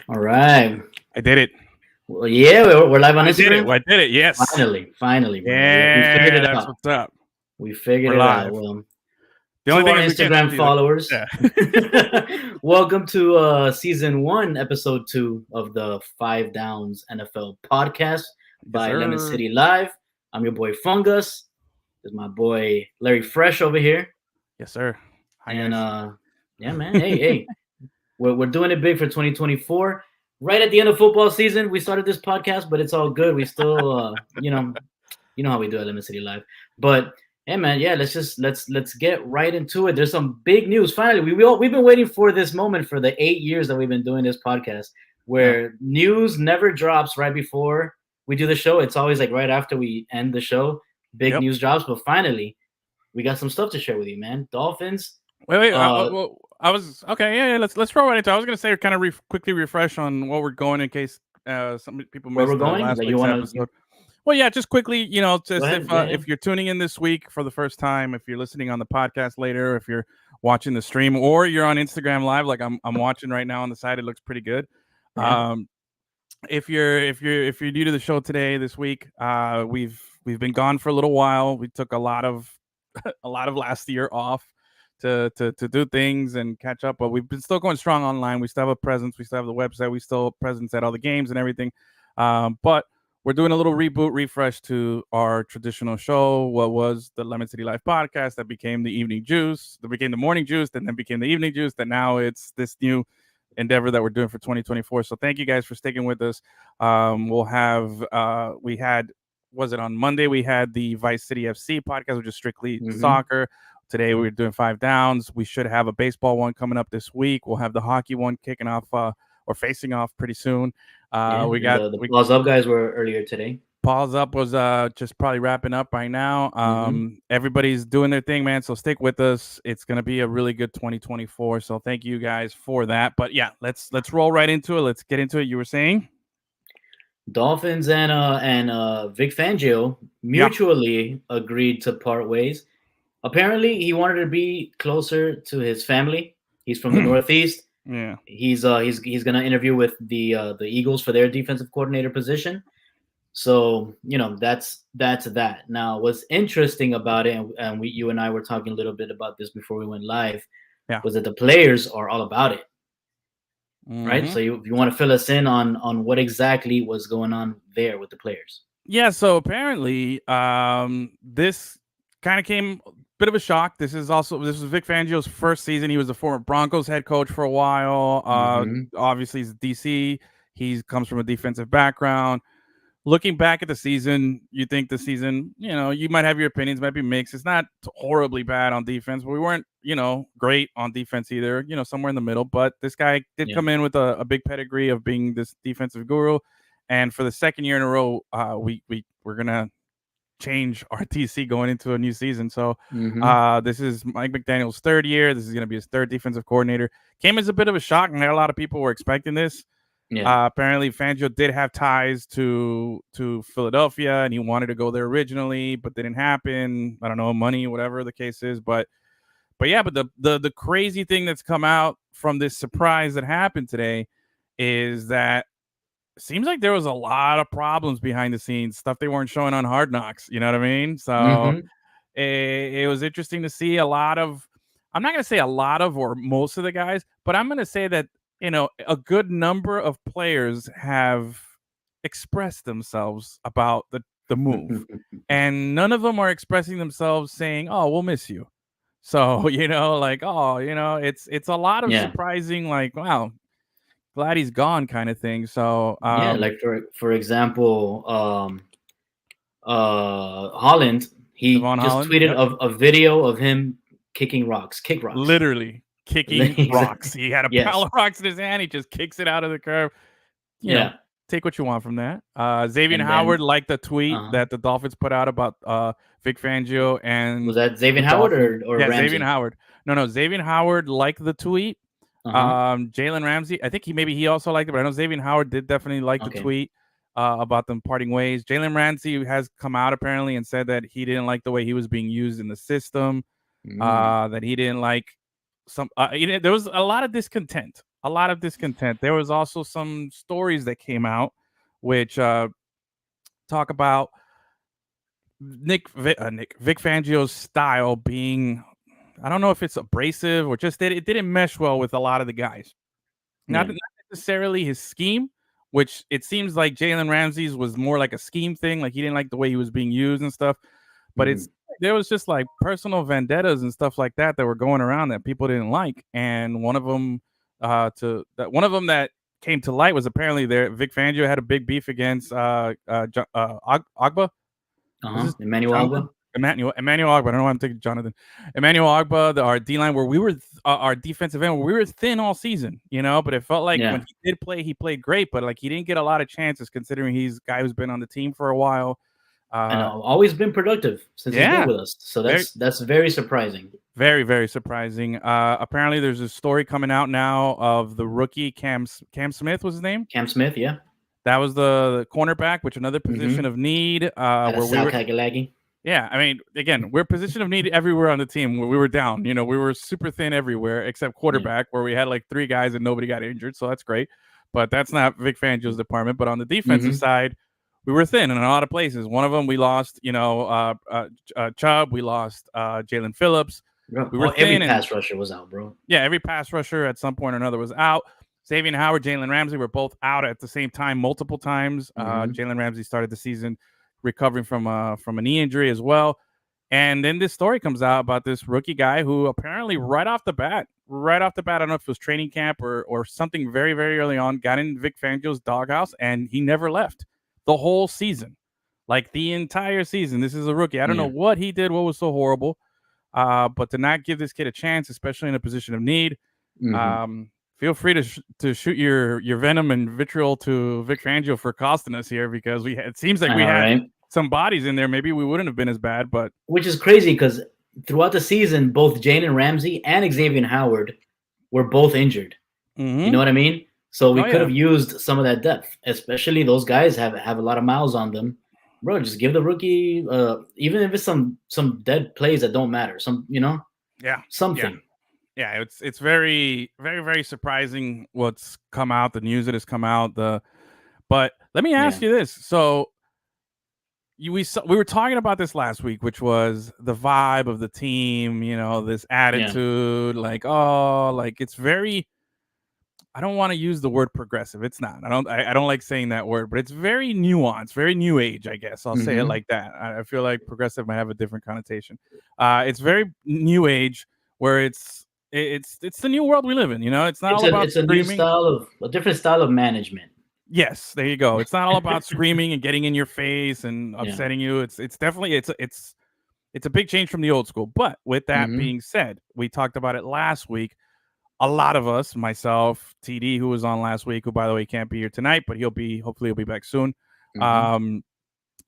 All right. I did it. Well, yeah, we're live on I did it. Instagram. I did it. Yes. Finally, bro. We figured Yeah, it that's out. what's up. We figured We're it out. live. Well, The only to thing our is we can't Instagram see the. followers, Yeah. welcome to season 1, episode 2 of the Five Downs NFL podcast Yes, by Lemon sir. City Live. I'm your boy Fungus. There's my boy Larry Fresh over here, Yes, sir. Hi, and guys. yeah, man. Hey, we're doing it big for 2024. Right at the end of football season, we started this podcast, but it's all good. We still, you know how we do at Lemon City Live. But hey, man, yeah, let's get right into it. There's some big news. Finally, we've been waiting for this moment for the 8 years that we've been doing this podcast, Yeah. where news never drops right before we do the show. It's always like right after we end the show, big Yep. news drops. But finally, we got some stuff to share with you, man. Dolphins. Wait. Uh, Well, I was okay. Yeah. Let's roll right into. I was gonna say kind of quickly refresh on what we're going in case some people where we're missed going? last Like you week's want to episode. Well, yeah, just quickly, go just ahead? Yeah, yeah. if you're tuning in this week for the first time, if you're listening on the podcast later, if you're watching the stream, or you're on Instagram Live, like I'm watching right now on the side, it looks pretty good. Yeah. Um, if you're new to the show today, this week, we've been gone for a little while. We took a lot of a lot of last year off to do things and catch up, but we've been still going strong online. We still have a presence. We still have the website. We still have presence at all the games and everything. But we're doing a little reboot refresh to our traditional show. What was the Lemon City Life podcast that became the Evening Juice, that became the Morning Juice, and then became the Evening Juice. That now it's this new endeavor that we're doing for 2024. So thank you guys for sticking with us. We'll have we had was it on Monday we had the Vice City FC podcast, which is strictly Mm-hmm. soccer. Today we're doing Five Downs. We should have a baseball one coming up this week. We'll have the hockey one kicking off or facing off pretty soon. Yeah. We And got the we Pause Up guys were earlier today. Pause Up was just probably wrapping up right now. Mm-hmm. Everybody's doing their thing, man. So stick with us. It's gonna be a really good 2024. So thank you guys for that. But yeah, let's roll right into it. Let's get into it. You were saying? Dolphins and Vic Fangio Yeah. mutually agreed to part ways. Apparently, he wanted to be closer to his family. He's from the Northeast. Yeah. He's gonna interview with the Eagles for their defensive coordinator position. So that's that. Now, what's interesting about it, and you and I were talking a little bit about this before we went live, Yeah. was that the players are all about it, right? Hmm. So you want to fill us in on what exactly was going on there with the players? Yeah. So apparently, this kind of came a bit of a shock. This was Vic Fangio's first season. He was a former Broncos head coach for a while. Mm-hmm. Obviously, he's DC. He comes from a defensive background. Looking back at the season, you think the season, you might have your opinions, might be mixed. It's not horribly bad on defense, but we weren't, great on defense either, somewhere in the middle. But this guy did Yeah. come in with a big pedigree of being this defensive guru. And for the second year in a row, we're going to change our TC going into a new season. So Mm-hmm. this is Mike McDaniel's third year. This is going to be his third defensive coordinator. Came as a bit of a shock, and a lot of people were expecting this. Yeah. Apparently, Fangio did have ties to Philadelphia, and he wanted to go there originally, but didn't happen. I don't know, money, whatever the case is. But yeah, but the crazy thing that's come out from this surprise that happened today is that it seems like there was a lot of problems behind the scenes, stuff they weren't showing on Hard Knocks. You know what I mean? So Mm-hmm. it was interesting to see a lot of. I'm not going to say a lot of or most of the guys, but I'm going to say that a good number of players have expressed themselves about the move, and none of them are expressing themselves saying, "Oh, we'll miss you." So like, oh, it's a lot of Yeah. surprising, like, wow, glad he's gone, kind of thing. So, Yeah. Like for example, Holland, he Devon just Holland, tweeted yep, a video of him kick rocks. literally kicking rocks. He had a pile Yes. of rocks in his hand. He just kicks it out of the curve. You know, Yeah. take what you want from that. Xavier And Howard then liked the tweet uh that the Dolphins put out about Vic Fangio was and that Xavier the Howard Dolphins. or Yeah, Xavier Ramsey? Howard. No, Xavier Howard liked the tweet. Uh-huh. Jalen Ramsey, I think he also liked it, but I know Xavier Howard did definitely like the Okay. tweet about them parting ways. Jalen Ramsey has come out apparently and said that he didn't like the way he was being used in the system. Mm. That he didn't like there was a lot of discontent a lot of discontent. There was also some stories that came out which talk about Vic Fangio's style being, I don't know if it's abrasive or just that it didn't mesh well with a lot of the guys. Not necessarily his scheme, which it seems like Jalen Ramsey's was more like a scheme thing. Like he didn't like the way he was being used and stuff. But there was just like personal vendettas and stuff like that were going around that people didn't like. And one of them that came to light was apparently Vic Fangio had a big beef against Ogba. Emmanuel Ogba. Emmanuel Ogba. I don't know why I'm thinking Jonathan. Emmanuel Ogba, our D-line, where we were our defensive end, where we were thin all season, but it felt like when he did play, he played great, but like he didn't get a lot of chances considering he's a guy who's been on the team for a while. And always been productive since he's been with us. So that's very surprising. Very, very surprising. Apparently, there's a story coming out now of the rookie Cam Smith was his name. Cam Smith, yeah. That was the cornerback, which another position of need. Where we were, yeah, I mean, again, we're position of need everywhere on the team. Where we were down, we were super thin everywhere except quarterback, where we had like 3 guys and nobody got injured, so that's great. But that's not Vic Fangio's department. But on the defensive side, we were thin in a lot of places. One of them we lost, Chubb. We lost Jalen Phillips. We were every pass rusher was out, bro. Yeah, every pass rusher at some point or another was out. Xavier Howard, Jalen Ramsey were both out at the same time, multiple times. Jalen Ramsey started the season recovering from a knee injury as well. And then this story comes out about this rookie guy who apparently right off the bat, I don't know if it was training camp or something very, very early on, got in Vic Fangio's doghouse and he never left the whole season. Like the entire season. This is a rookie. I don't know what he did, what was so horrible. But to not give this kid a chance, especially in a position of need, feel free to shoot your venom and vitriol to Vic Fangio for costing us here, because it seems like we had some bodies in there. Maybe we wouldn't have been as bad, but which is crazy because throughout the season, both Jalen Ramsey and Xavier Howard were both injured. You know what I mean? So we could have used some of that depth, especially those guys have a lot of miles on them. Bro, just give the rookie, even if it's some dead plays that don't matter, something. Yeah, it's very, very, very surprising what's come out, the news that has come out. But let me ask you this: so we were talking about this last week, which was the vibe of the team. This attitude, like it's very. I don't want to use the word progressive. It's not. I don't like saying that word, but it's very nuanced, very new age, I guess. I'll say it like that. I feel like progressive might have a different connotation. It's very new age, where it's the new world we live in. It's not all about screaming. A different style of management. Yes, there you go. It's not all about screaming and getting in your face and upsetting you. It's definitely it's a big change from the old school. But with that being said, we talked about it last week. A lot of us, myself, TD, who was on last week, who, by the way, can't be here tonight, but hopefully he'll be back soon.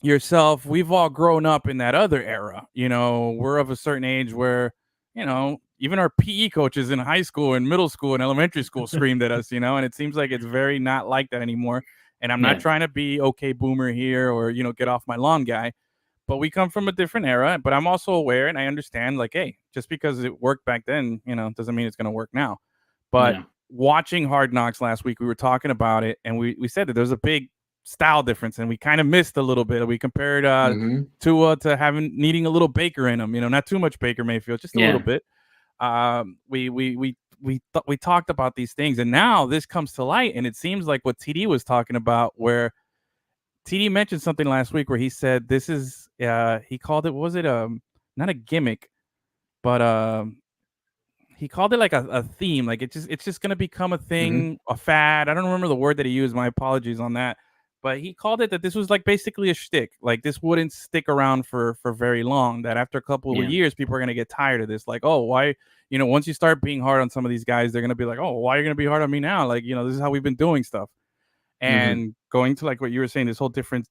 Yourself, we've all grown up in that other era. We're of a certain age where, even our PE coaches in high school and middle school and elementary school screamed at us, and it seems like it's very not like that anymore. And I'm not trying to be okay boomer here or, get off my lawn guy. But we come from a different era, but I'm also aware and I understand, like, hey, just because it worked back then, doesn't mean it's going to work now. But watching Hard Knocks last week, we were talking about it, and we said that there's a big style difference, and we kind of missed a little bit. We compared Tua to needing a little Baker in him, not too much Baker Mayfield, just a little bit. We talked about these things, and now this comes to light, and it seems like what TD was talking about, where TD mentioned something last week where he said this is he called it, was it not a gimmick, but he called it like a theme, like it's just going to become a thing, a fad. I don't remember the word that he used, my apologies on that, but he called it that this was like basically a shtick, like this wouldn't stick around for very long, that after a couple of years people are going to get tired of this, like, oh, why, once you start being hard on some of these guys, they're going to be like, oh, why are you going to be hard on me now, like, this is how we've been doing stuff. And going to like what you were saying, this whole different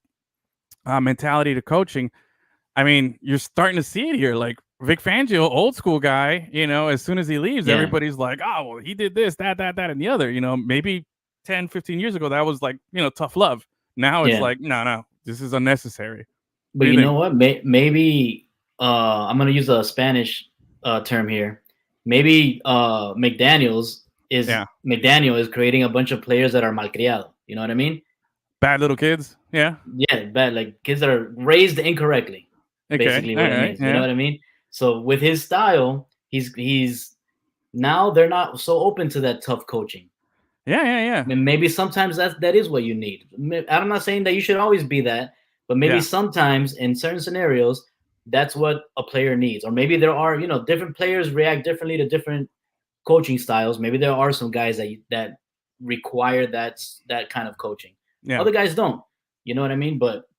mentality to coaching. I mean, you're starting to see it here. Like Vic Fangio, old school guy, as soon as he leaves, everybody's like, oh, well, he did this, that, and the other. Maybe 10, 15 years ago, that was like, tough love. Now it's like, no, this is unnecessary. But you know what? Maybe I'm going to use a Spanish term here. Maybe McDaniels is Yeah. McDaniel is creating a bunch of players that are malcriado. You know what I mean? Bad little kids. Yeah. Yeah, bad, like kids that are raised incorrectly. Okay. Basically, All what it right. means. You know Yeah. what I mean? So with his style, he's now they're not so open to that tough coaching. Yeah. Yeah. Yeah. And maybe sometimes that is what you need. I'm not saying that you should always be that, but maybe Yeah. sometimes in certain scenarios, that's what a player needs. Or maybe there are, different players react differently to different coaching styles. Maybe there are some guys that require that kind of coaching. Yeah. Other guys don't. You know what I mean? But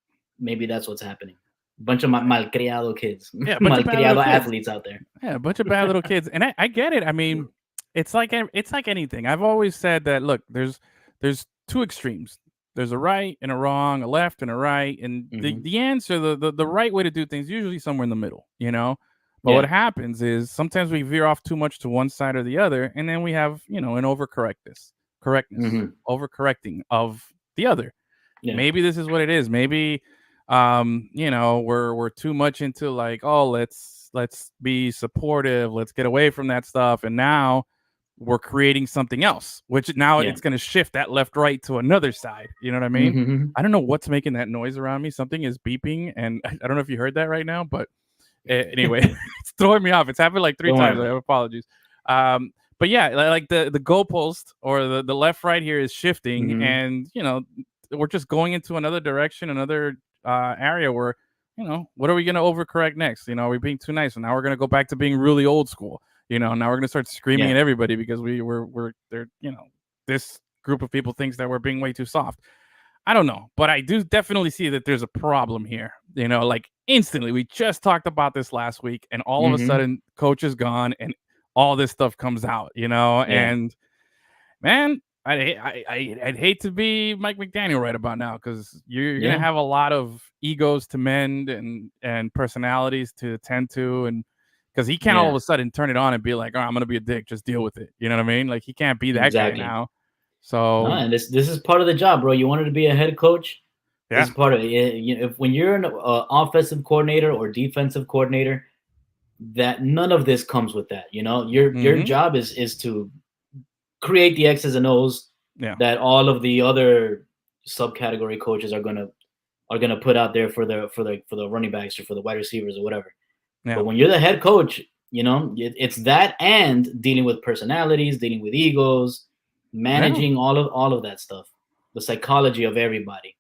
maybe that's what's happening. Bunch of malcriado kids. Yeah, a bunch of bad little Malcriado kids. athletes out there. Yeah, a bunch of bad little kids, and I get it. I mean, it's like anything. I've always said that. Look, there's two extremes. There's a right and a wrong, a left and a right, and the answer, the right way to do things, is usually somewhere in the middle. You know, but what happens is sometimes we veer off too much to one side or the other, and then we have an overcorrectness, overcorrecting of the other. Yeah. Maybe this is what it is. Maybe we're too much into like, oh, let's be supportive, let's get away from that stuff, and now we're creating something else, which now it's going to shift that left right to another side. You know what I mean? I don't know what's making that noise around me. Something is beeping, and I don't know if you heard that right now, but anyway, it's throwing me off. It's happened like 3 times. I have apologies. But yeah, like the goalpost or the left right here is shifting, and we're just going into another direction, another area where, what are we going to overcorrect next? Are we being too nice? And now we're going to go back to being really old school. Now we're going to start screaming at everybody because we're there. This group of people thinks that we're being way too soft. I don't know, but I do definitely see that there's a problem here. Like instantly, we just talked about this last week, and all of a sudden, coach is gone, and all this stuff comes out. And man, I'd hate to be Mike McDaniel right about now, because you're gonna have a lot of egos to mend and personalities to attend to, and because he can't all of a sudden turn it on and be like, "Oh, I'm gonna be a dick, just deal with it." You know what I mean? Like he can't be that guy now. So and this is part of the job, bro. You wanted to be a head coach. This is part of it. When you're an offensive coordinator or defensive coordinator, that none of this comes with that. Your job is to create the X's and O's that all of the other subcategory coaches are gonna put out there for the running backs or for the wide receivers or whatever. But when you're the head coach, it's that and dealing with personalities, dealing with egos, managing all of that stuff, the psychology of everybody.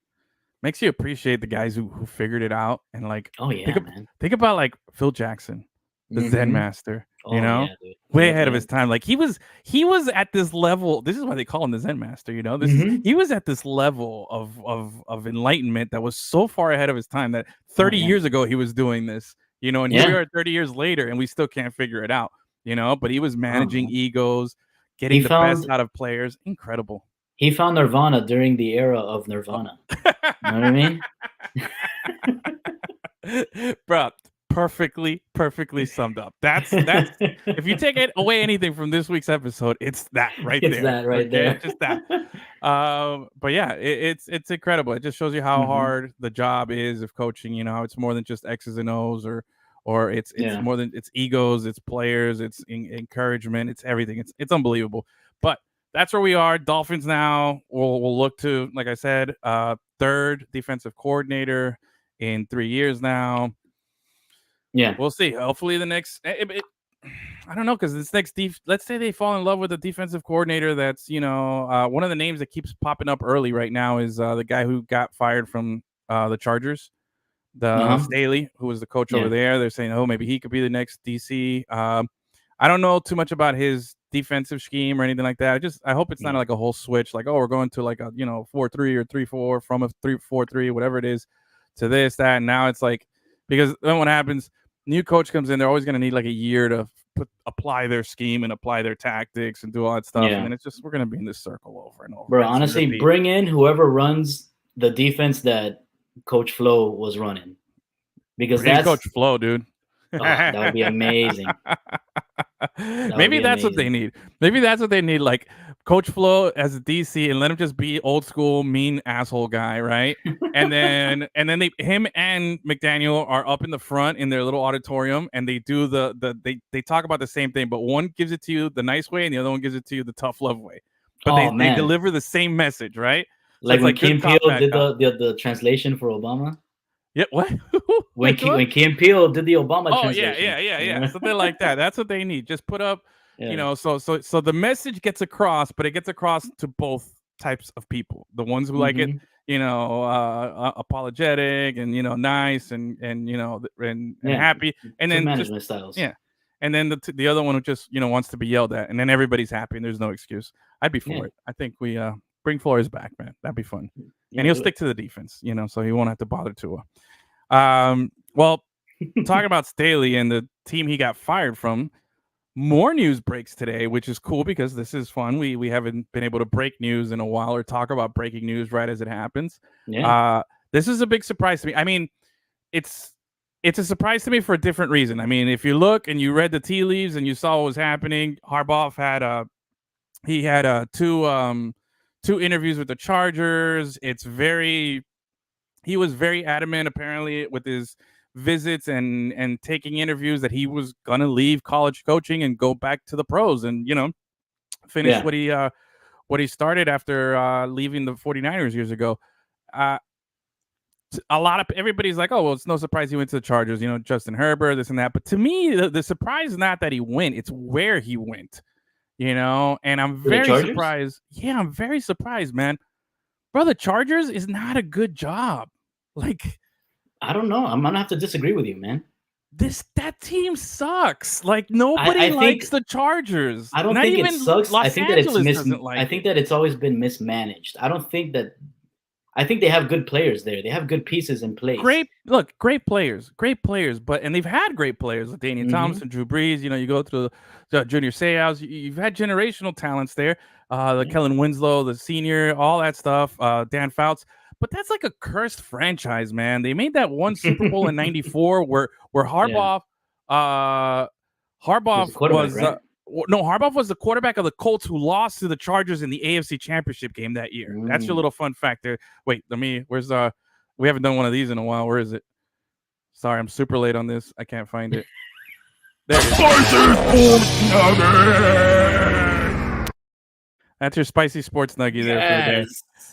Makes you appreciate the guys who figured it out, and like, man. Think about like Phil Jackson, the Zen master. Dude. Way ahead of his time. Like he was at this level. This is why they call him the Zen master. He was at this level of enlightenment that was so far ahead of his time that 30 years ago he was doing this. And here we are 30 years later, and we still can't figure it out. But he was managing egos, getting the best out of players. Incredible. He found Nirvana during the era of Nirvana. You know what I mean? Bro, perfectly summed up. That's if you take away anything from this week's episode, it's that right there. It's that right there. Just that. But yeah, it's incredible. It just shows you how hard the job is of coaching. It's more than just X's and O's, or it's more than it's egos, it's players, it's encouragement, it's everything. It's unbelievable. But that's where we are. Dolphins now. We'll look to, like I said, third defensive coordinator in 3 years now. Yeah, we'll see. Hopefully the next, I don't know, because this next let's say they fall in love with a defensive coordinator that's, one of the names that keeps popping up early right now is the guy who got fired from the Chargers, Staley, who was the coach over there. They're saying, oh, maybe he could be the next DC. I don't know too much about his defensive scheme or anything like that. I hope it's not like a whole switch, like, oh, we're going to like a 4-3 or 3-4 from a 3-4-3, whatever it is, to this, that, and now it's like, because then what happens, new coach comes in, they're always going to need like a year to apply their scheme and apply their tactics and do all that stuff, and then it's just, we're going to be in this circle over and over. Bro, honestly, bring in whoever runs the defense that Coach Flo was running, because that's Coach Flo, dude. That would be amazing. Maybe that's what they need. Maybe that's what they need. Like, Coach Flo as a DC and let him just be old school mean asshole guy, right? And then him and McDaniel are up in the front in their little auditorium, and they do they talk about the same thing, but one gives it to you the nice way, and the other one gives it to you the tough love way. But they deliver the same message, right? So like when like Key and Peele did the translation for Obama. Yeah, what? when Key and Peele did the Obama translation. Yeah. Something like that. That's what they need. Just put up, so the message gets across, but it gets across to both types of people. The ones who like it, apologetic and nice and happy, and then management styles. Yeah, and then the other one who just wants to be yelled at, and then everybody's happy and there's no excuse. I'd be for it. I think we bring Flores back, man. That'd be fun. And he'll stick to the defense, so he won't have to bother Tua. Well, talking about Staley and the team he got fired from, more news breaks today, which is cool because this is fun. We haven't been able to break news in a while or talk about breaking news right as it happens. Yeah. This is a big surprise to me. I mean, it's a surprise to me for a different reason. I mean, if you look and you read the tea leaves and you saw what was happening, Harbaugh had two interviews with the Chargers. He was very adamant, apparently, with his visits and taking interviews that he was gonna leave college coaching and go back to the pros and finish what he started after leaving the 49ers years ago. Everybody's like, oh well, it's no surprise he went to the Chargers. Justin Herbert, this and that. But to me, the surprise is not that he went; it's where he went. And I'm very surprised. Yeah, I'm very surprised, man. Bro, the Chargers is not a good job. Like, I don't know. I'm gonna have to disagree with you, man. That team sucks. Like, nobody likes the Chargers. I don't think it sucks. I think that I think that it's always been mismanaged. I think they have good players there. They have good pieces in place. Great players. But they've had great players like Daniel Thompson, Drew Brees. You go through the Junior Seau's. You've had generational talents there. Kellen Winslow, the senior, all that stuff. Dan Fouts. But that's like a cursed franchise, man. They made that one Super Bowl in '94 where Harbaugh was right? Harbaugh was the quarterback of the Colts who lost to the Chargers in the AFC Championship game that year. That's your little fun fact there. Wait, where's we haven't done one of these in a while. Where is it? Sorry, I'm super late on this. I can't find it. There it is. That's your spicy sports nuggie there for the day.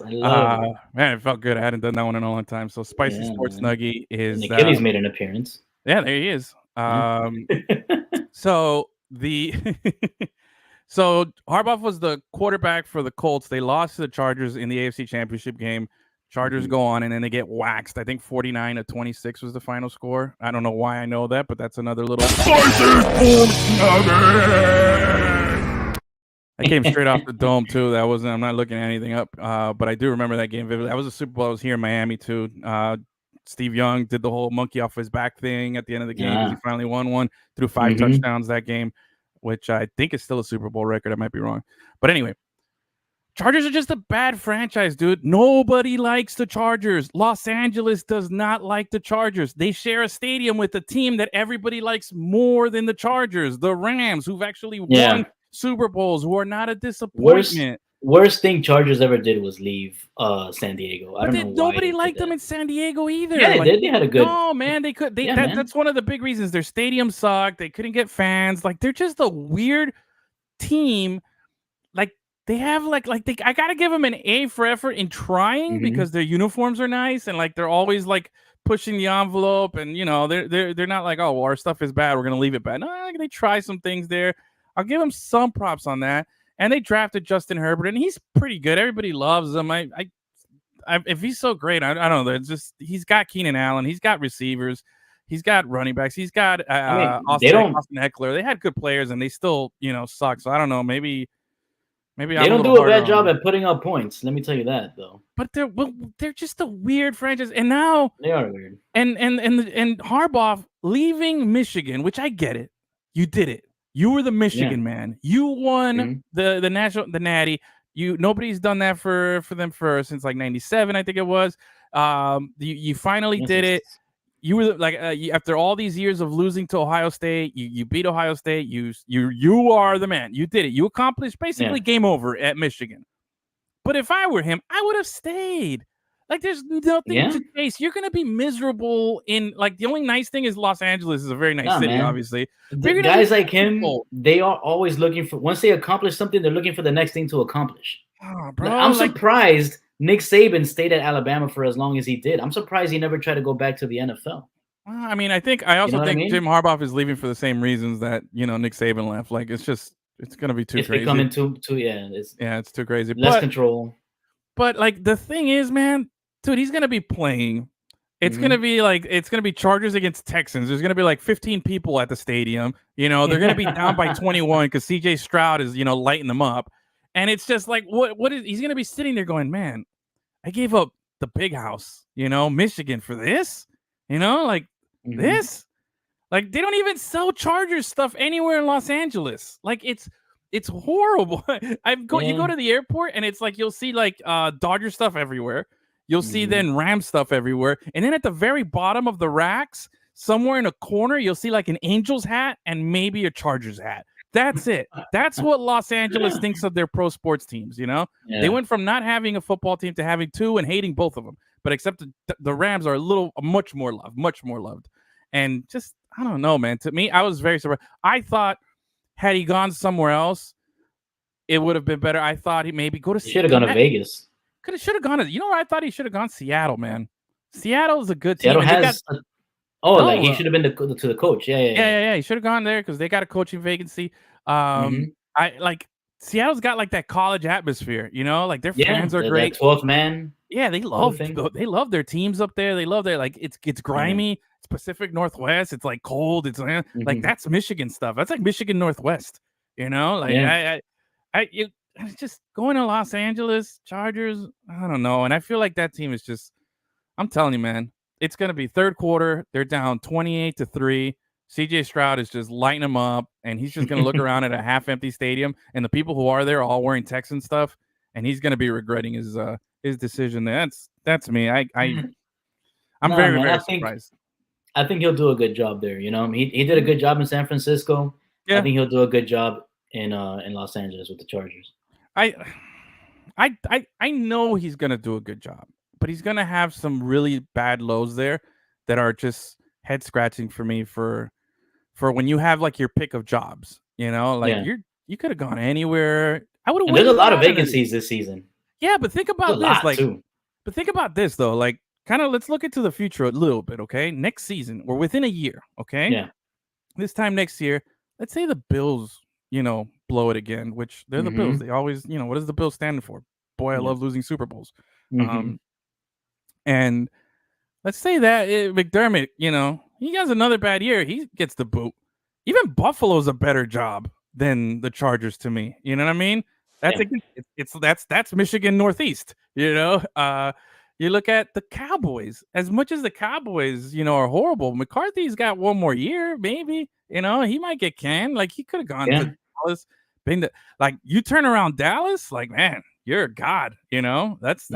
I love it. Man, it felt good. I hadn't done that one in a long time. So spicy sports nuggie is Achilles made an appearance. Yeah, there he is. So Harbaugh was the quarterback for the Colts. They lost to the Chargers in the AFC Championship game. Chargers go on and then they get waxed. I think 49-26 was the final score. I don't know why I know that, but that's another little. That came straight off the dome too. I'm not looking anything up, but I do remember that game vividly. That was a Super Bowl. I was here in Miami too. Steve Young did the whole monkey off his back thing at the end of the game because he finally won one, threw 5 touchdowns that game, which I think is still a Super Bowl record. I might be wrong. But anyway, Chargers are just a bad franchise, dude. Nobody likes the Chargers. Los Angeles does not like the Chargers. They share a stadium with a team that everybody likes more than the Chargers, the Rams, who've actually won Super Bowls, who are not a disappointment. Worst thing Chargers ever did was leave San Diego. I don't know why. Nobody liked them in San Diego either. Yeah, they did. They had a good. No, man, they could. That's one of the big reasons. Their stadium sucked. They couldn't get fans. Like, they're just a weird team. Like, they have I gotta give them an A for effort in trying because their uniforms are nice and like they're always like pushing the envelope and they're not like, oh well, our stuff is bad, we're gonna leave it bad. No, they try some things there. I'll give them some props on that. And they drafted Justin Herbert, and he's pretty good. Everybody loves him. If he's so great, I don't know. It's just he's got Keenan Allen, he's got receivers, he's got running backs, he's got Austin Eckler. They had good players, and they still suck. So I don't know. Maybe they don't do a bad job at putting up points. Let me tell you that, though. But they're just a weird franchise, and now they are weird. And Harbaugh leaving Michigan, which I get it. You did it. You were the Michigan man. You won the Natty. Nobody's done that for them since like '97, I think it was. You finally did it. you were like after all these years of losing to Ohio State, you beat Ohio State. You are the man. You did it. You accomplished basically game over at Michigan. But if I were him, I would have stayed. Like, there's nothing to chase. You're gonna be miserable in like the only nice thing is Los Angeles is a very nice city, obviously. Guys like him, they are always looking for once they accomplish something, they're looking for the next thing to accomplish. Oh, bro, I'm surprised Nick Saban stayed at Alabama for as long as he did. I'm surprised he never tried to go back to the NFL. I mean, I also think Jim Harbaugh is leaving for the same reasons that Nick Saban left. Like, it's gonna be too crazy. It's becoming too it's too crazy. Less control. But like the thing is, man, dude, he's gonna be playing. It's gonna be Chargers against Texans. There's gonna be like 15 people at the stadium. They're gonna be down by 21 because CJ Stroud is lighting them up, and it's just like what is he's gonna be sitting there going, man, I gave up the big house, Michigan for this, this, like they don't even sell Chargers stuff anywhere in Los Angeles. Like it's horrible. You go to the airport and it's like you'll see like Dodger stuff everywhere. You'll see then Ram stuff everywhere. And then at the very bottom of the racks, somewhere in a corner, you'll see like an Angels hat and maybe a Chargers hat. That's it. That's what Los Angeles thinks of their pro sports teams, They went from not having a football team to having two and hating both of them. But except the Rams are much more loved. And just, I don't know, man. To me, I was very surprised. I thought had he gone somewhere else, it would have been better. I thought he maybe go to should have gone to Vegas. Should have gone to, where I thought he should have gone? Seattle, man. Seattle's a good team. Seattle has he should have been to the coach. Yeah. He should have gone there because they got a coaching vacancy. I like Seattle's got like that college atmosphere, like their fans are great. 12th man. Yeah, they love their teams up there. They love their like it's grimy. It's Pacific Northwest. It's like cold. It's like that's Michigan stuff. That's like Michigan Northwest. It's just going to Los Angeles Chargers. I don't know, and I feel like that team is just. I'm telling you, man, it's gonna be third quarter. They're down 28-3. CJ Stroud is just lighting them up, and he's just gonna look around at a half-empty stadium, and the people who are there are all wearing Texan stuff, and he's gonna be regretting his decision. That's me. I'm very surprised. I think he'll do a good job there. He did a good job in San Francisco. Yeah. I think he'll do a good job in Los Angeles with the Chargers. I know he's gonna do a good job, but he's gonna have some really bad lows there that are just head scratching for me for when you have like your pick of jobs. You could have gone anywhere. I would have. There's a lot of vacancies this season. Yeah, but think about this. But think about this though. Like, kind of let's look into the future a little bit. Okay, next season we're within a year. Okay. Yeah. This time next year, let's say the Bills, blow it again, which they're the Bills. They always, what is the Bills standing for? Boy, I love losing Super Bowls. And let's say that McDermott, he has another bad year. He gets the boot. Even Buffalo's a better job than the Chargers to me. You know what I mean? That's Michigan Northeast. You look at the Cowboys. As much as the Cowboys, are horrible, McCarthy's got one more year, maybe. He might get canned. Like he could have gone to Dallas. Like you turn around Dallas, like man, you're a god. That's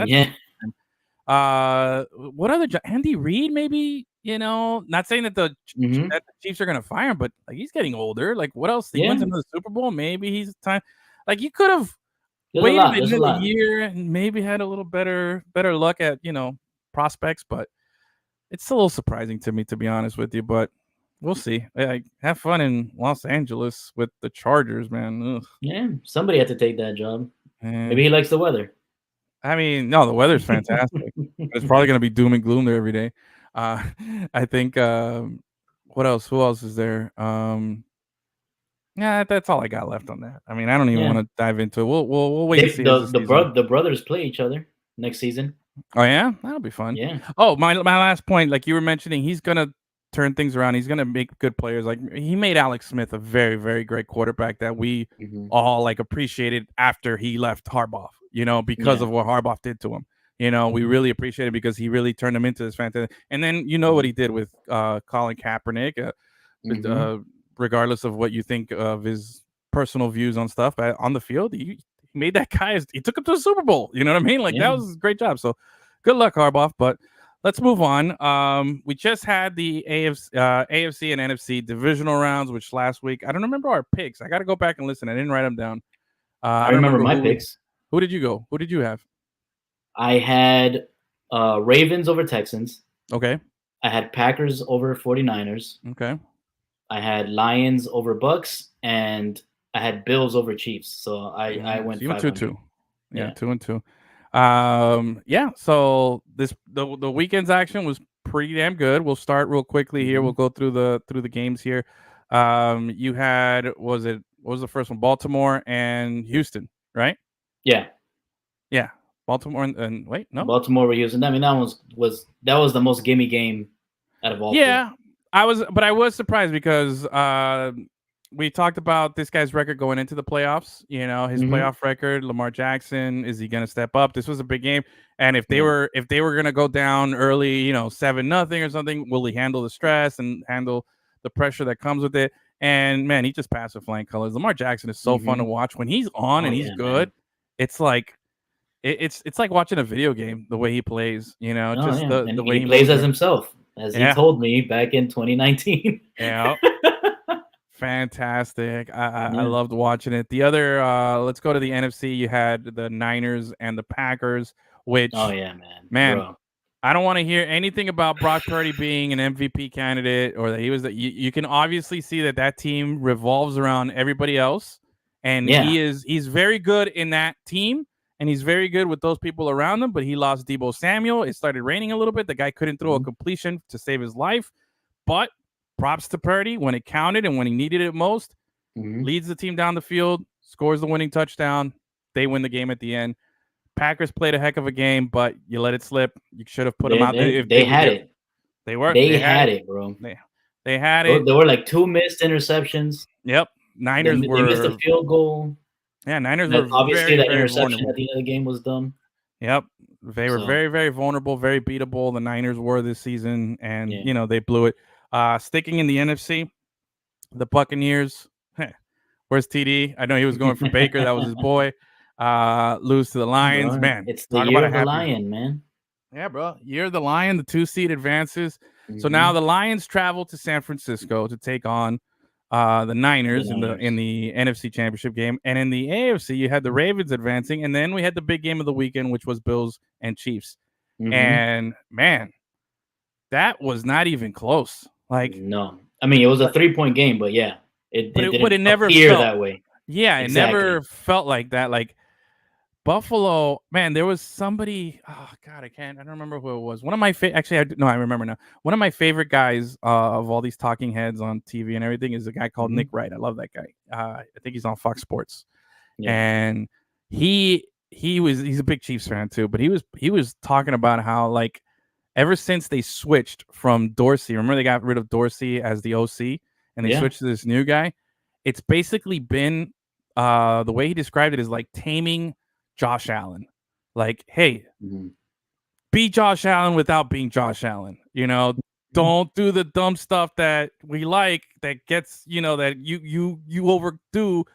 what other Andy Reid maybe? Not saying that that the Chiefs are gonna fire him, but like he's getting older. Like what else? He went to the Super Bowl. Maybe he's time. Like you could have waited a year and maybe had a little better luck at prospects, but it's a little surprising to me, to be honest with you. But we'll see. Have fun in Los Angeles with the Chargers, man. Ugh. Yeah, somebody had to take that job. Maybe he likes the weather. I mean, no, the weather's fantastic. It's probably going to be doom and gloom there every day. I think. What else? Who else is there? Yeah, that's all I got left on that. I mean, I don't even want to dive into it. We'll wait and see. The brothers play each other next season. Oh yeah, that'll be fun. Yeah. Oh, my last point, like you were mentioning, he's gonna turn things around. He's gonna make good players. Like he made Alex Smith a very, very great quarterback that we all like appreciated after he left Harbaugh. Because of what Harbaugh did to him. We really appreciate it because he really turned him into this fantastic. And then what he did with Colin Kaepernick. Regardless of what you think of his personal views on stuff on the field, he made that guy. He took him to the Super Bowl. You know what I mean? Like that was a great job. So good luck, Harbaugh. But let's move on. We just had the AFC and NFC divisional rounds, which last week I don't remember our picks. I got to go back and listen. I didn't write them down. I I don't remember remember my picks. who did you go? Who did you have? I had Ravens over Texans. Okay. I had Packers over 49ers. Okay. I had Lions over Bucks, and I had Bills over Chiefs. So I went 500. 2-2. Yeah, Yeah. 2-2. Yeah. So the weekend's action was pretty damn good. We'll start real quickly here. We'll go through the games here. You had what was the first one? Baltimore and Houston, right? Yeah. Yeah. Baltimore and wait, no. Baltimore were using. I mean, that was the most gimme game out of all. Yeah, I was surprised because we talked about this guy's record going into the playoffs. You know, his playoff record. Lamar Jackson, is he going to step up? This was a big game, and if they were going to go down early, 7-0 or something, will he handle the stress and handle the pressure that comes with it? And man, he just passed with flying colors. Lamar Jackson is so fun to watch when he's on and he's good. Man. It's like. It's like watching a video game, the way he plays, the way he plays as himself, as he told me back in 2019. Yeah. Fantastic. I loved watching it. The other, let's go to the NFC. You had the Niners and the Packers, which, man, bro. I don't want to hear anything about Brock Purdy being an MVP candidate or that he was that. You can obviously see that team revolves around everybody else, and he's very good in that team. And he's very good with those people around him, but he lost Deebo Samuel. It started raining a little bit. The guy couldn't throw a completion to save his life. But props to Purdy when it counted and when he needed it most. Leads the team down the field, scores the winning touchdown. They win the game at the end. Packers played a heck of a game, but you let it slip. You should have put them out there. They had it. They had it, bro. They had it. There were like 2 missed interceptions. Yep. Niners they missed a field goal. Yeah, Niners were obviously very, that very interception vulnerable. at the end of the game was dumb. Yep, they were very, very vulnerable, very beatable. The Niners were this season, and they blew it. Sticking in the NFC, the Buccaneers. Where's TD? I know he was going for Baker. That was his boy. Lose to the Lions, bro, man. It's the year of the Lion, man. Yeah, bro. Year of the Lion. The 2 seed advances. So now the Lions travel to San Francisco to take on the Niners in the NFC Championship game. And in the AFC, you had the Ravens advancing, and then we had the big game of the weekend, which was Bills and Chiefs. And man, that was not even close. Like, no, I mean, it was a 3-point game, but yeah, it never felt that way. Yeah, exactly. It never felt like that. Like Buffalo, man, there was somebody. Oh God, I don't remember who it was. One of my I remember now. One of my favorite guys of all these talking heads on TV and everything is a guy called Nick Wright. I love that guy. I think he's on Fox Sports, and he's a big Chiefs fan too. But he was talking about how, like, ever since they switched from Dorsey, remember they got rid of Dorsey as the OC and they switched to this new guy. It's basically been the way he described it is like taming Josh Allen. Like, hey, be Josh Allen without being Josh Allen. Don't do the dumb stuff that we like that gets, that you overdo.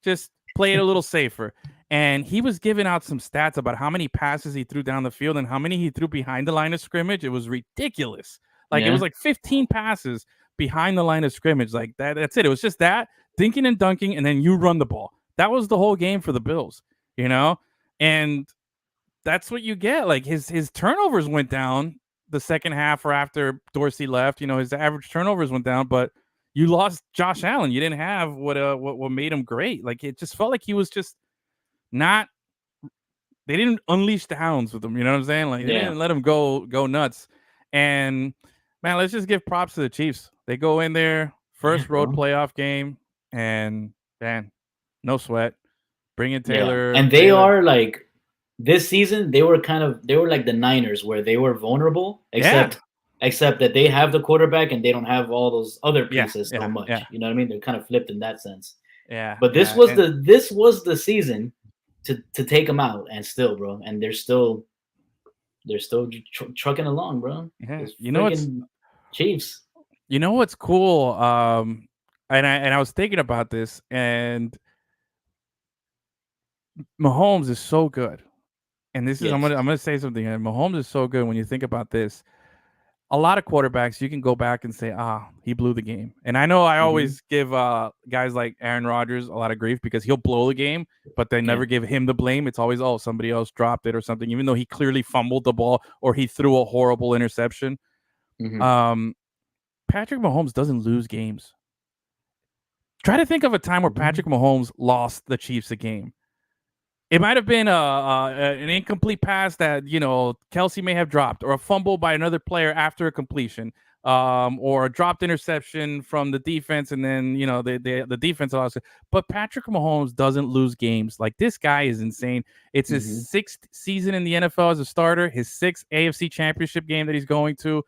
Just play it a little safer. And he was giving out some stats about how many passes he threw down the field and how many he threw behind the line of scrimmage. It was ridiculous. Like, it was like 15 passes behind the line of scrimmage. Like that's it. It was just that, dinking and dunking, and then you run the ball. That was the whole game for the Bills, and that's what you get. Like his turnovers went down the second half or after Dorsey left. His average turnovers went down, but you lost Josh Allen. You didn't have what made him great. Like, it just felt like he was just not. They didn't unleash the hounds with him. You know what I'm saying? Like, they didn't let him go nuts. And man, let's just give props to the Chiefs. They go in there, first road playoff game, and man, no sweat. Bring in Taylor. And they are like, this season, they were like the Niners, where they were vulnerable, except that they have the quarterback and they don't have all those other pieces so much. Yeah. You know what I mean? They're kind of flipped in that sense. Yeah. But this was the season to take them out, and still, bro, and they're still trucking along, bro. Yeah. Chiefs. You know what's cool? And I was thinking about this, and Mahomes is so good. And this is I'm gonna say something. Mahomes is so good when you think about this. a lot of quarterbacks, you can go back and say, he blew the game. And I know I always give guys like Aaron Rodgers a lot of grief because he'll blow the game, but they never give him the blame. It's always, somebody else dropped it or something, even though he clearly fumbled the ball or he threw a horrible interception. Patrick Mahomes doesn't lose games. Try to think of a time where Patrick Mahomes lost the Chiefs a game. It might have been an incomplete pass that, Kelsey may have dropped, or a fumble by another player after a completion, or a dropped interception from the defense, and then, the defense lost it. But Patrick Mahomes doesn't lose games. Like, this guy is insane. It's his 6th season in the NFL as a starter, his 6th AFC Championship game that he's going to.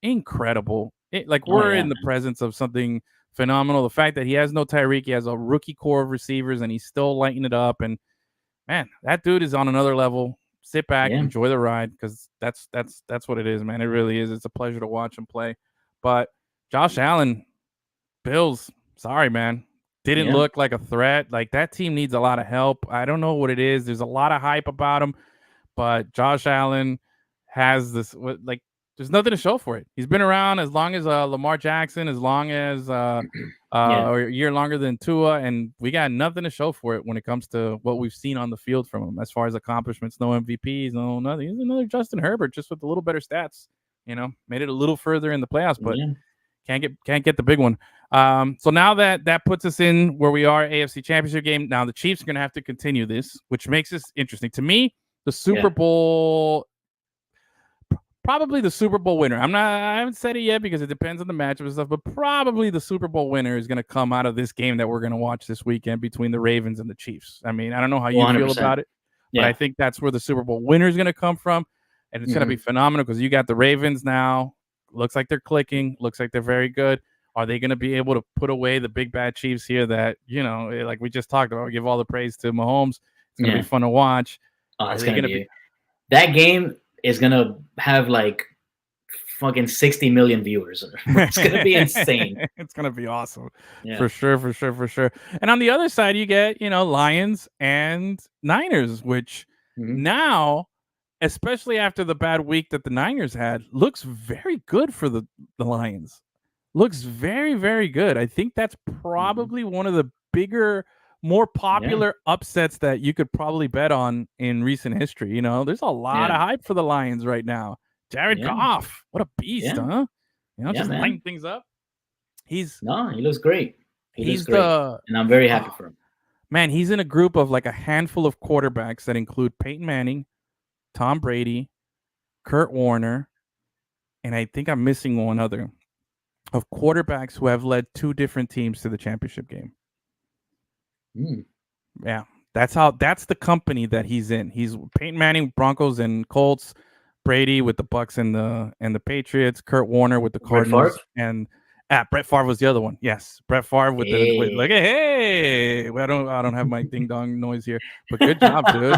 Incredible. We're in the presence of something phenomenal. The fact that he has no Tyreek, he has a rookie core of receivers, and he's still lighting it up. And man, that dude is on another level. Sit back, enjoy the ride, because that's what it is, man. It really is. It's a pleasure to watch him play. But Josh Allen, Bills, sorry, man, didn't look like a threat. Like, that team needs a lot of help. I don't know what it is. There's a lot of hype about him, but Josh Allen has this, there's nothing to show for it. He's been around as long as Lamar Jackson, as long as or a year longer than Tua, and we got nothing to show for it when it comes to what we've seen on the field from him as far as accomplishments. No MVPs, no nothing. He's another Justin Herbert, just with a little better stats. Made it a little further in the playoffs, but can't get the big one. So now that puts us in where we are, AFC Championship game. Now the Chiefs are going to have to continue this, which makes this interesting to me. The Super Bowl. Probably the Super Bowl winner. I haven't said it yet because it depends on the matchup and stuff, but probably the Super Bowl winner is going to come out of this game that we're going to watch this weekend between the Ravens and the Chiefs. I mean, I don't know how you 100%. Feel about it, but I think that's where the Super Bowl winner is going to come from, and it's going to be phenomenal because you got the Ravens now. Looks like they're clicking. Looks like they're very good. Are they going to be able to put away the big bad Chiefs here that, like we just talked about, give all the praise to Mahomes. It's going to be fun to watch. It's going to be that game is going to have fucking 60 million viewers. It's going to be insane. It's going to be awesome. For sure. And on the other side, you get, Lions and Niners, which now, especially after the bad week that the Niners had, looks very good for the Lions. Looks very, very good. I think that's probably one of the bigger, more popular upsets that you could probably bet on in recent history. There's a lot of hype for the Lions right now. Jared Goff, what a beast, huh? Just lighting things up. He looks great. He's great. And I'm very happy for him. Man, he's in a group of a handful of quarterbacks that include Peyton Manning, Tom Brady, Kurt Warner, and I think I'm missing one other, of quarterbacks who have led 2 different teams to the championship game. Yeah, that's the company that he's in. He's Peyton Manning, Broncos and Colts, Brady with the Bucks and the Patriots, Kurt Warner with the Cardinals, and Brett Favre was the other one. Yes, Brett Favre with hey. I don't have my ding dong noise here, but good job, dude.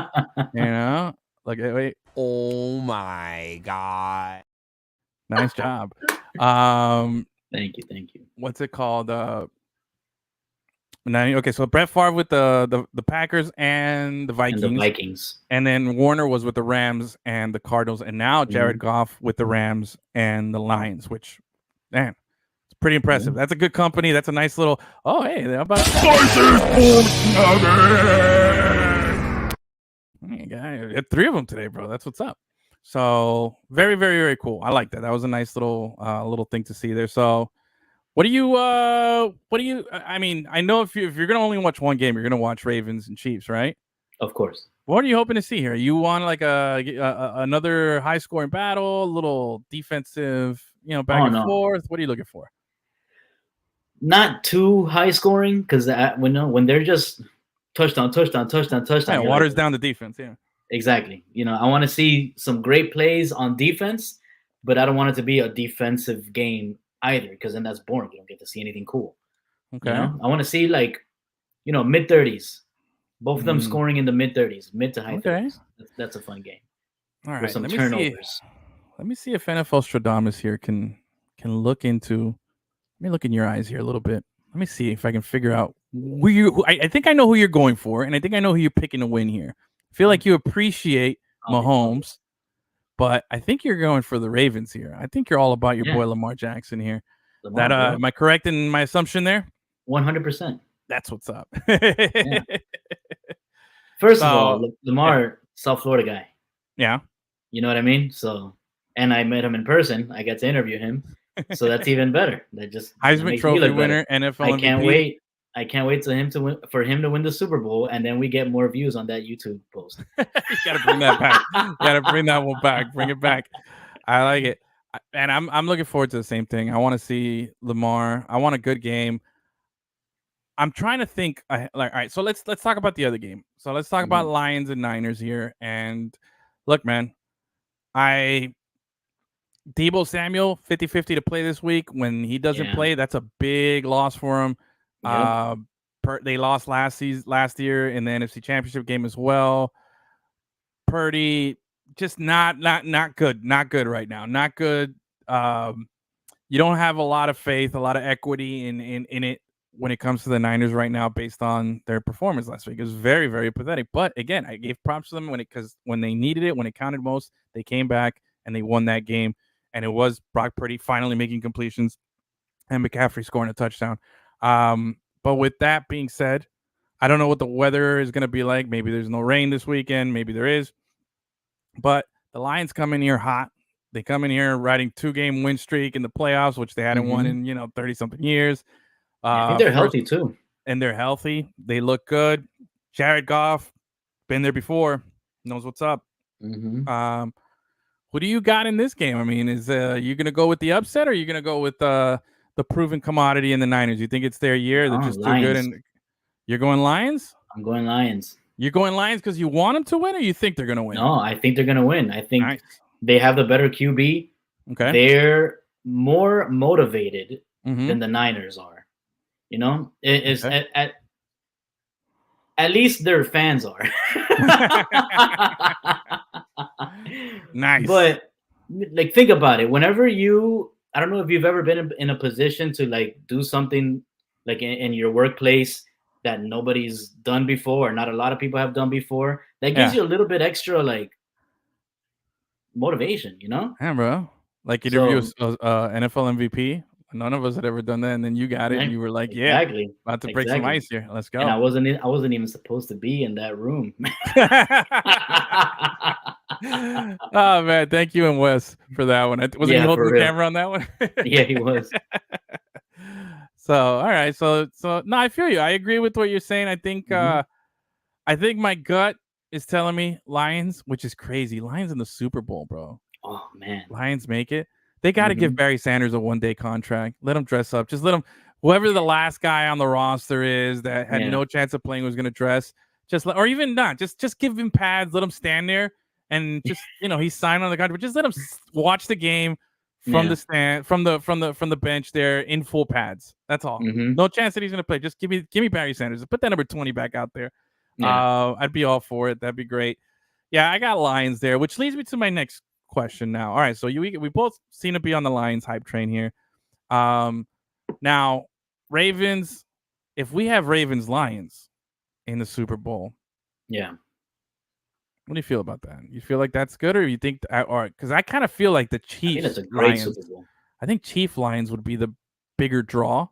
Wait. Oh my God. Nice job. Thank you. What's it called? So Brett Favre with the Packers and the Vikings. And then Warner was with the Rams and the Cardinals. And now Jared Goff with the Rams and the Lions, which, man, it's pretty impressive. That's a good company. That's a nice little, hey, how about had 3 of them today, bro. That's what's up. So very, very, very cool. I like that. That was a nice little thing to see there. So What do you? I mean, I know if you're gonna only watch one game, you're gonna watch Ravens and Chiefs, right? Of course. What are you hoping to see here? You want another high scoring battle, a little defensive, back and forth? What are you looking for? Not too high scoring, because when they're just touchdown. Yeah, waters down the defense. Yeah, exactly. I want to see some great plays on defense, but I don't want it to be a defensive game either, because then that's boring. You don't get to see anything cool. Okay. I want to see mid-30s. Both of them scoring in the mid-30s, mid to high 30s. That's a fun game. All right. With some turnovers. Let me see if NFL Stradamus here can look into. Let me look in your eyes here a little bit. Let me see if I can figure out I think I know who you're going for, and I think I know who you're picking to win here. I feel like you appreciate Mahomes, but I think you're going for the Ravens here. I think you're all about your boy Lamar Jackson here. Lamar, am I correct in my assumption there? 100%. That's what's up. Yeah. First of all, Lamar, South Florida guy. Yeah. You know what I mean? So, and I met him in person. I got to interview him. So that's even better. That just Heisman Trophy winner, NFL MVP. I can't wait for him to win the Super Bowl, and then we get more views on that YouTube post. You got to bring that back. You got to bring that one back. Bring it back. I like it, and I'm looking forward to the same thing. I want to see Lamar. I want a good game. I'm trying to think. All right. So let's talk about the other game. So let's talk about Lions and Niners here. And look, man, Deebo Samuel 50-50 to play this week. When he doesn't play, that's a big loss for him. Yep. They lost last year in the NFC Championship game as well. Purdy just not good right now. Not good. You don't have a lot of faith, a lot of equity in it when it comes to the Niners right now, based on their performance last week. It was very, very pathetic. But again, I gave props to them because when they needed it, when it counted most, they came back and they won that game. And it was Brock Purdy finally making completions and McCaffrey scoring a touchdown. But with that being said, I don't know what the weather is going to be like. Maybe there's no rain this weekend. Maybe there is. But the Lions come in here hot. They come in here riding 2-game win streak in the playoffs, which they hadn't won in 30-something years. I think they're healthy too. And they're healthy. They look good. Jared Goff, been there before, knows what's up. Who do you got in this game? I mean, is you going to go with the upset, or are you going to go with the proven commodity in the Niners? You think it's their year? They're just Lions. Too good. And you're going Lions? I'm going Lions. You're going Lions because you want them to win, or you think they're going to win? No, I think they're going to win. I think they have the better QB. Okay. They're more motivated than the Niners are. You know, it's at least their fans are. Nice. But like, think about it. Whenever I don't know if you've ever been in a position to like do something like in your workplace that nobody's done before, or not a lot of people have done before. That gives you a little bit extra like motivation, you know? Yeah, bro. Like interview NFL MVP. None of us had ever done that, and then you got it, and you were like, "Yeah, about to break some ice here. Let's go." And I wasn't even supposed to be in that room. Oh man, thank you and Wes for that one. Was he holding the camera on that one? Yeah, he was. So all right, so no, I feel you. I agree with what you're saying. I think my gut is telling me Lions, which is crazy. Lions in the Super Bowl, bro. Oh man, Lions make it. They got to give Barry Sanders a 1-day contract. Let him dress up. Just let him, whoever the last guy on the roster is that had no chance of playing was going to dress. Or even not. Just give him pads. Let him stand there and just he's signed on the contract. But just let him watch the game from the stand, from the bench there in full pads. That's all. No chance that he's going to play. Just give me Barry Sanders. Put that number 20 back out there. I'd be all for it. That'd be great. Yeah, I got Lions there, which leads me to my next question now. All right, so we both seem to be on the Lions hype train here. Now Ravens, if we have Ravens Lions in the Super Bowl, what do you feel about that? You feel like that's good, or you think, or because I kind of feel like the Chiefs, I think that's a great Lions, Super Bowl. I think Chief Lions would be the bigger draw.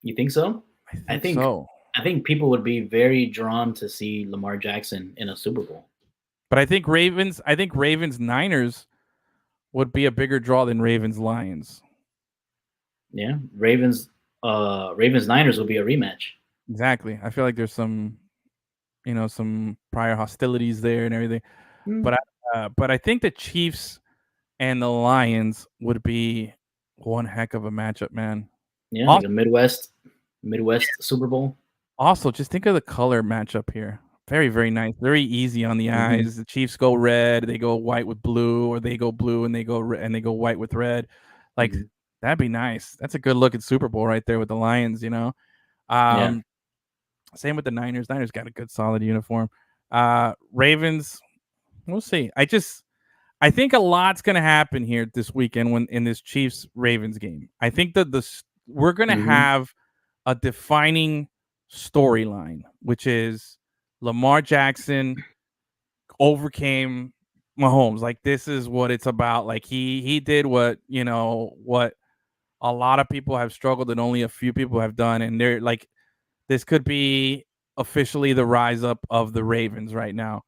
You think so? I think so. I think people would be very drawn to see Lamar Jackson in a Super Bowl. But I think Ravens Niners would be a bigger draw than Ravens Lions. Yeah, Ravens Niners will be a rematch. Exactly. I feel like there's some prior hostilities there and everything. But I think the Chiefs and the Lions would be one heck of a matchup, man. Yeah, like a Midwest Super Bowl. Also, just think of the color matchup here. Very, very nice. Very easy on the eyes. The Chiefs go red, they go white with blue, or they go blue and they go white with red. Like that'd be nice. That's a good looking Super Bowl right there with the Lions. Same with the Niners. Niners got a good solid uniform. Ravens, we'll see. I think a lot's gonna happen here this weekend when in this Chiefs Ravens game. I think that we're gonna have a defining storyline, which is Lamar Jackson overcame Mahomes. Like, this is what it's about. Like, he did what what a lot of people have struggled and only a few people have done, and they're like, this could be officially the rise up of the Ravens right now,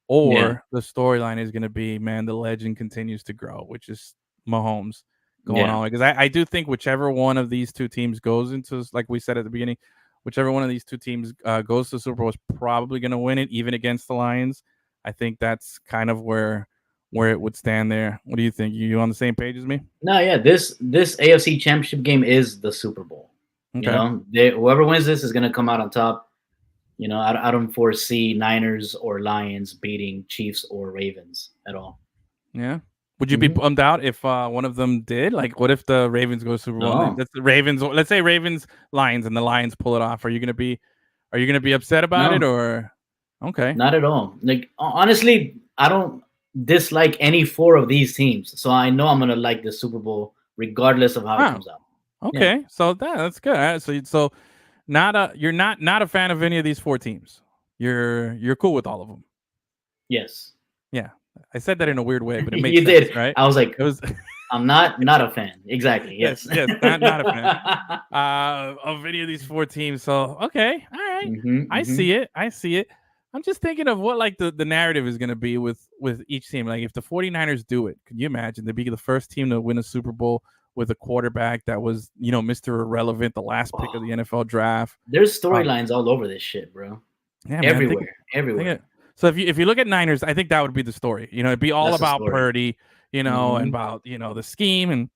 or the storyline is going to be, man, the legend continues to grow, which is Mahomes going on. Because I do think whichever one of these two teams goes into, like we said at the beginning, whichever one of these two teams goes to the Super Bowl is probably going to win it, even against the Lions. I think that's kind of where it would stand there. What do you think? You on the same page as me? No, yeah. This AFC Championship game is the Super Bowl. Okay. Whoever wins this is going to come out on top. I don't foresee Niners or Lions beating Chiefs or Ravens at all. Yeah. Would you be bummed out if one of them did? Like, what if the Ravens go Super Bowl? No. That's the Ravens. Let's say Ravens Lions, and the Lions pull it off. Are you gonna be upset about it, or okay? Not at all. Like, honestly, I don't dislike any four of these teams, so I know I'm gonna like the Super Bowl regardless of how it comes out. Okay, so that's good. So you're not a fan of any of these four teams. You're cool with all of them. Yes. Yeah, I said that in a weird way, but it makes you sense, did, right? I was like, it was. I'm not a fan. Exactly. Yes. yes, not a fan of any of these four teams. So okay, all right, I see it. I'm just thinking of what like the narrative is going to be with each team. Like, if the 49ers do it, can you imagine they'd be the first team to win a Super Bowl with a quarterback that was, Mr. Irrelevant, the last pick of the NFL draft. There's storylines all over this shit, bro. Yeah, everywhere. So if you look at Niners, I think that would be the story. It'd be all about Purdy, and about the scheme and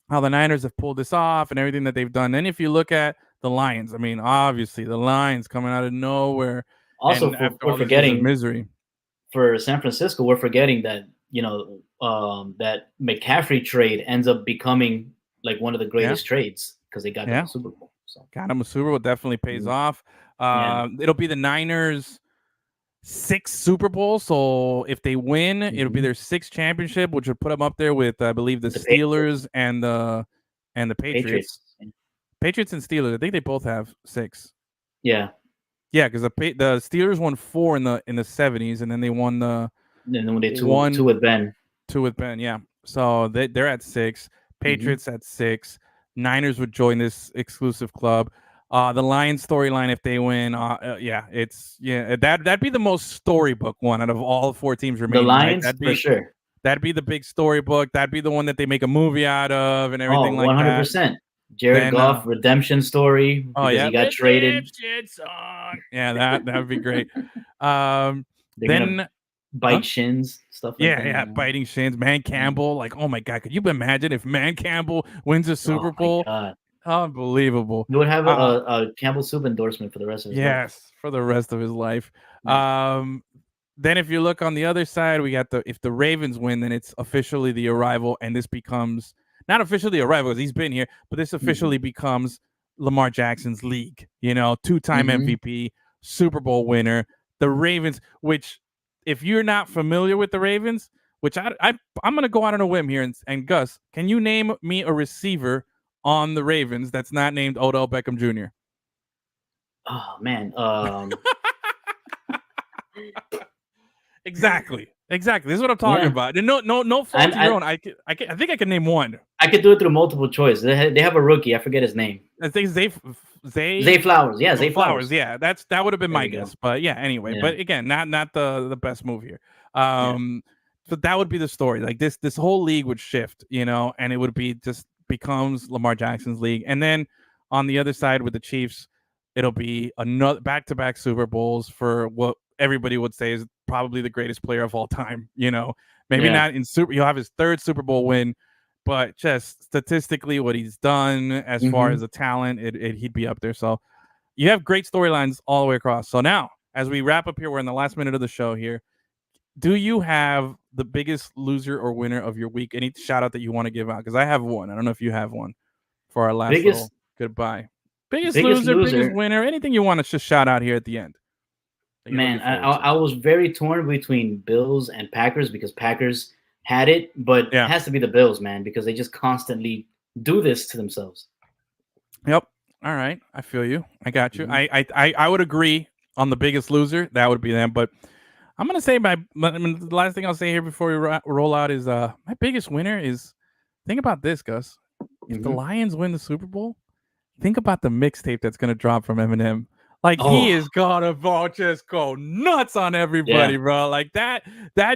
how the Niners have pulled this off and everything that they've done. Then if you look at the Lions, I mean, obviously the Lions coming out of nowhere. Also, we're forgetting misery for San Francisco. We're forgetting that that McCaffrey trade ends up becoming like one of the greatest trades because they got the Super Bowl. So got him a Super Bowl, definitely pays off. It'll be the Niners' 6th Super Bowl. So if they win, it'll be their 6th championship, which would put them up there with, I believe, the Steelers and the Patriots. Patriots and Steelers, I think they both have 6. Yeah, because the Steelers won 4 in the 70s, and then they won the. And then when they two with Ben. 2 with Ben, yeah. So they're at 6. Patriots at 6. Niners would join this exclusive club. The Lions storyline, if they win, that'd be the most storybook one out of all 4 teams remaining. The Lions, for sure. That'd be the big storybook. That'd be the one that they make a movie out of and everything like 100%. that. 100%. Jared Goff redemption story because he got traded. Yeah, that would be great. Then bite shins, stuff like that. Yeah, biting shins. Man Campbell, like, oh my God, could you imagine if Man Campbell wins a Super Bowl? God. Unbelievable. He would have a Campbell Soup endorsement for the rest of his life. Yes, for the rest of his life. Then if you look on the other side, we got if the Ravens win, then it's officially the arrival, and this becomes not officially arrival because he's been here, but this officially becomes Lamar Jackson's league. 2-time MVP, Super Bowl winner. The Ravens, which if you're not familiar with the Ravens, which I'm going to go out on a whim here, and Gus, can you name me a receiver on the Ravens that's not named Odell Beckham Jr.? Oh man. Exactly. This is what I'm talking about. No fault of your own. I think I can name one. I could do it through multiple choice. They have a rookie. I forget his name. I think Zay Flowers. Yeah, Zay Flowers. Yeah, that would have been my guess. But yeah, anyway. Yeah. But again, not the best move here. So that would be the story. Like this whole league would shift, and it would be just becomes Lamar Jackson's league. And then on the other side with the Chiefs, it'll be another back-to-back Super Bowls for what everybody would say is probably the greatest player of all time. Maybe not in he'll have his 3rd Super Bowl win, but just statistically what he's done as far as a talent, he'd be up there. So you have great storylines all the way across. So now, as we wrap up here, we're in the last minute of the show here. Do you have the biggest loser or winner of your week? Any shout out that you want to give out? Because I have one. I don't know if you have one for our last little goodbye. Biggest loser, biggest winner, anything you want to just shout out here at the end. Man, I was very torn between Bills and Packers because Packers had it, but it has to be the Bills, man, because they just constantly do this to themselves. Yep. All right. I feel you. I got you. I would agree on the biggest loser. That would be them. But I'm gonna say the last thing I'll say here before we roll out is my biggest winner is, think about this, Gus. If the Lions win the Super Bowl, think about the mixtape that's gonna drop from Eminem. Like he is gonna just go nuts on everybody, bro. Like that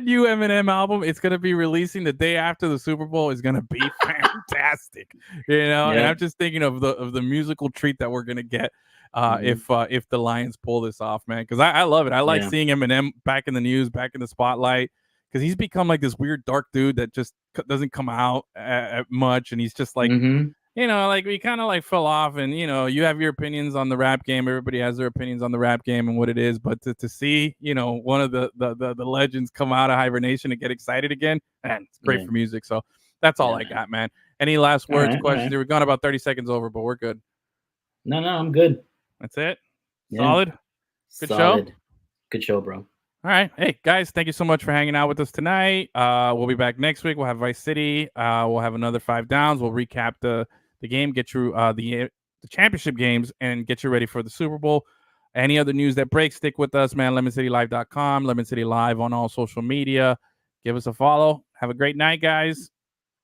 new Eminem album, it's gonna be releasing the day after the Super Bowl, is gonna be fantastic. And I'm just thinking of the musical treat that we're gonna get if the Lions pull this off, man. Because I love it. I like seeing Eminem back in the news, back in the spotlight, because he's become like this weird dark dude that just doesn't come out much, and he's just like. Like we kind of like fell off, and you have your opinions on the rap game. Everybody has their opinions on the rap game and what it is, but to see one of the legends come out of hibernation and get excited again, man, it's great for music. So that's all I got, man. Any last words, questions? We've gone about 30 seconds over, but we're good. No, I'm good. That's it. Solid. Show. Good show, bro. All right. Hey, guys, thank you so much for hanging out with us tonight. We'll be back next week. We'll have Vice City. We'll have another 5 downs. We'll recap the game, get you the championship games, and get you ready for the Super Bowl. Any other news that breaks, stick with us, man. LemonCityLive.com, Lemon City Live on all social media. Give us a follow. Have a great night, guys.